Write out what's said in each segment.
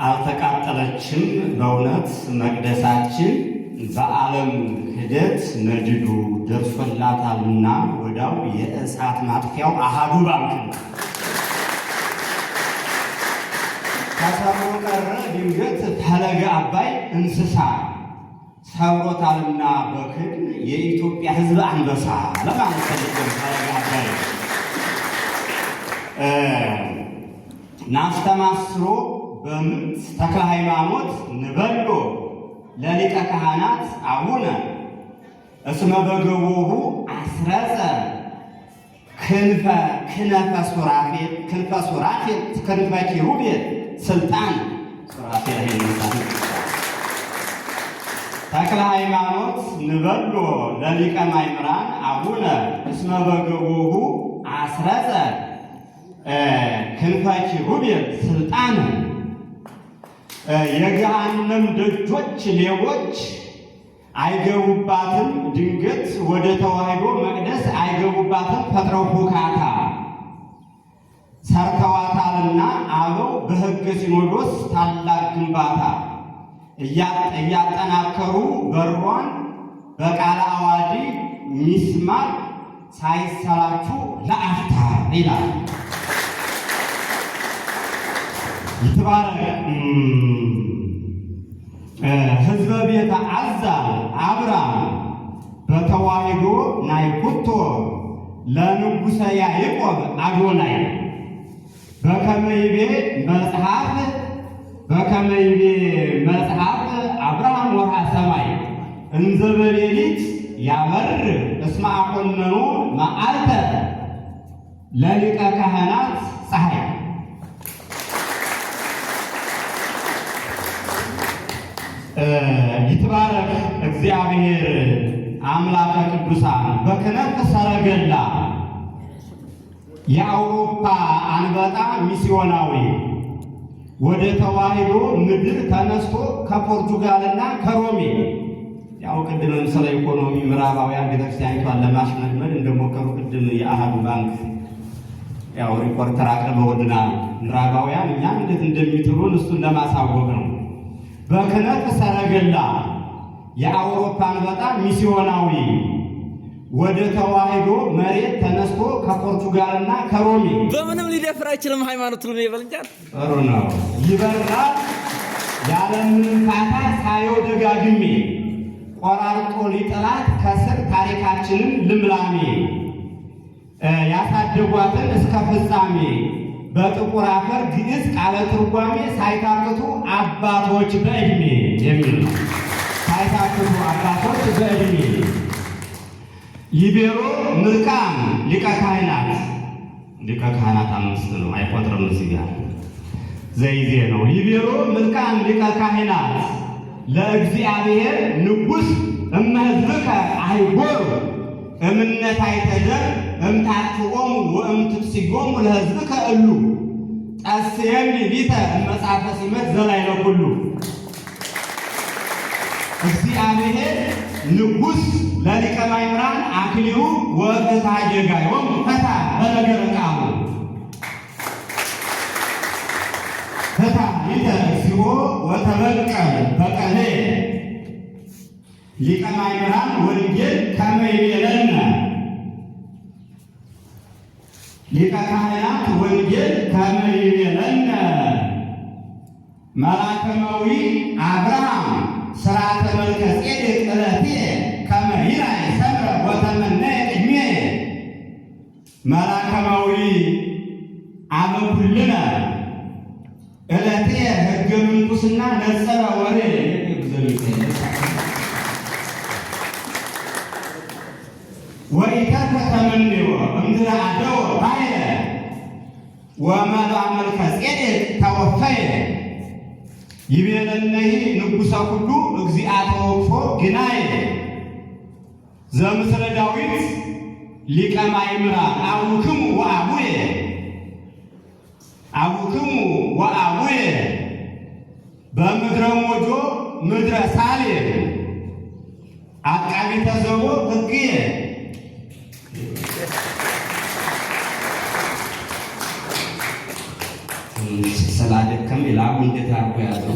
አልተቃጠለችም በእውነት መቅደሳችን በዓለም ሂደት ነድዱ ደርሶላታልና ወዳው የእሳት ማጥፊያው አሃዱ ባንክ ነው። ከሰብሮ ቀረ ድንገት ፈለገ አባይ እንስሳ ሰብሮታልና በክን የኢትዮጵያ ሕዝብ አንበሳ ለማለት ፈልገን ፈለገ አባይ ናስተማስሮ በምንት ተክለ ሃይማኖት ንበሎ ለሊቀ ካህናት አቡነ እስመ በገቦሁ አስረጸ ክንፈ ሱራፌል ክንፈ ኪሩቤል ስልጣን ሱራፌል ይነሳል። ተክለ ሃይማኖት ንበሎ ለሊቀ ማእምራን አቡነ እስመ በገቦሁ አስረጸ ክንፈ ኪሩቤል ስልጣን የገሃነም ደጆች ሌቦች አይገቡባትም፣ ድንገት ወደ ተዋሕዶ መቅደስ አይገቡባትም። ፈጥረው ሁካታ ሰርተዋታልና አበው በሕገ ሲኖዶስ ታላቅ ግንባታ እያጠናከሩ በሯን በቃለ አዋዲ ሚስማር ሳይሰላችሁ ለአፍታ ይላል። ይትባረክ ሕዝበ ቤተ አዛ አብርሃም በተዋሕዶ ናይኩቶ ለንጉሠ ያዕቆብ አዶናይ በከመ ይቤ መጽሐፍ አብርሃም ወርኃ ሰማይ እንዘ በሌሊት ያበርህ እስመ አኮነኖ መዓልተ ለሊቀ ካህናት ፀሐይ። ይትባረክ እግዚአብሔር አምላከ ቅዱሳን በክነፍ ሰረገላ የአውሮፓ አንበጣ ሚስዮናዊ ወደ ተዋሕዶ ምድር ተነስቶ ከፖርቱጋልና ከሮሜ ያው ቅድም ስለ ኢኮኖሚ ምዕራባውያን ቤተክርስቲያኒቷን ለማሽመድመድ እንደሞከሩ ቅድም የአሃዱ ባንክ ያው ሪፖርተር አቅርበውልናል። ምዕራባውያን እኛም እንዴት እንደሚጥሉን እሱን ለማሳወቅ ነው። በክነፍ ሰረገላ የአውሮፓ አንበጣ ሚስዮናዊ ወደ ተዋሕዶ መሬት ተነስቶ ከፖርቱጋልና ከሮሜ በምንም ሊደፍር አይችልም። ሃይማኖት ነው ይበልኛል። ጥሩ ነው። ይበራል ያለምንም ፋታ ሳየው ደጋግሜ ቆራርጦ ሊጥላት ከስር ታሪካችንን ልምላሜ ያሳደጓትን እስከ ፍጻሜ በጥቁር አፈር ግዕዝ ቃለ ትርጓሜ ሳይታክቱ አባቶች በዕድሜ የሚል ነው። ሳይታክቱ አባቶች በዕድሜ ይቤሮ ምልቃም ሊቀ ካህናት አምስት ነው፣ አይቆጥርም። እዚህ ጋር ዘይዜ ነው። ይቤሮ ምልቃም ሊቀ ካህናት ለእግዚአብሔር ንጉሥ እመሕዝብከ አይጎሩ እምነት አይተደር እምታትቆሙ ወእምትፍስዮሙ ለሕዝብከ እሉ ጠስየም ሊተ መጽሐፈ ሲመት ዘላይለ ኩሉ። እግዚአብሔር ንጉሥ ለሊቀ ማእምራን አክሊሉ ወፍትሐ ጌጋዮሙ ፈታ በነገረ ቃሉ ፈታ ሊተ እግዚኦ ወተበቀል በቀሌ ሊቀ ማእምራን ወንጌል ከመ ይቤለነ ሊቀ ካህናት ወንጌል ከመ ይቤለነ መላከማዊ አብርሃም ሥርዓተ መልከ ጼዴቅ ዕለቴ ከመ ይራይ ሰምረ ወተመነየ ቅድሜ መላከማዊ አበኩልነ ዕለቴ ሕገ ምንኩስና ነጸረ ወሬ ወኢተርፈ ተመንዮ እምድረ አደወ ባሕረ ወመልአ መልከ ጼዴቅ ተወፈየ ይቤለነሂ ንጉሠ ኩሉ እግዚአ ተወክፎ ግናየ ዘምስለ ዳዊት ሊቀ ማእምራን አቡክሙ ወአቡየ በምድረ ሞጆ ምድረ ሳሌም አቃቢተ ዘቦ ሕግየ ስለ ስላደከም ላቡ እንዴት አርጎ ያዘው።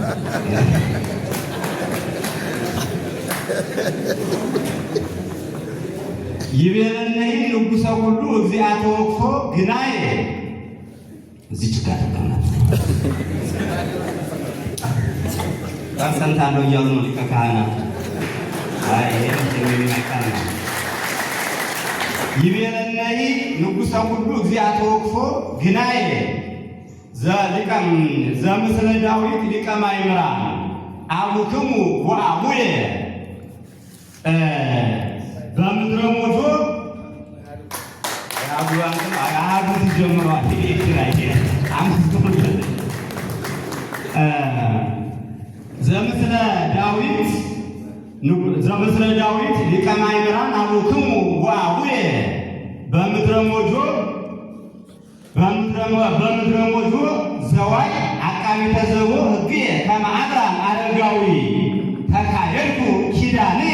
ይቤለነይ ንጉሠ ሁሉ እግዚአ ተወክፎ ግናዬ እዚች ጋር ተቀመጠ። ታሰንታለው እያሉ ነው ሊቀ ካህናት። አይ የሚመካና ይቤለነይ ንጉሠ ሁሉ እግዚአ ተወክፎ ግናዬ ዘምስለ ዳዊት ሊቀ ማእምራ አቡክሙ ወአቡየ በምድረ ሞጆ አያጉት ጀምሯል። ዘምስለ ዳዊት ሊቀ ማእምራን አቡክሙ ወአቡየ በምድረ ሞጆ ዘዋይ አቃቢተ ዘቦ ሕግየ ከመ አብርሃም አረጋዊ ተካሄድኩ ኪዳንየ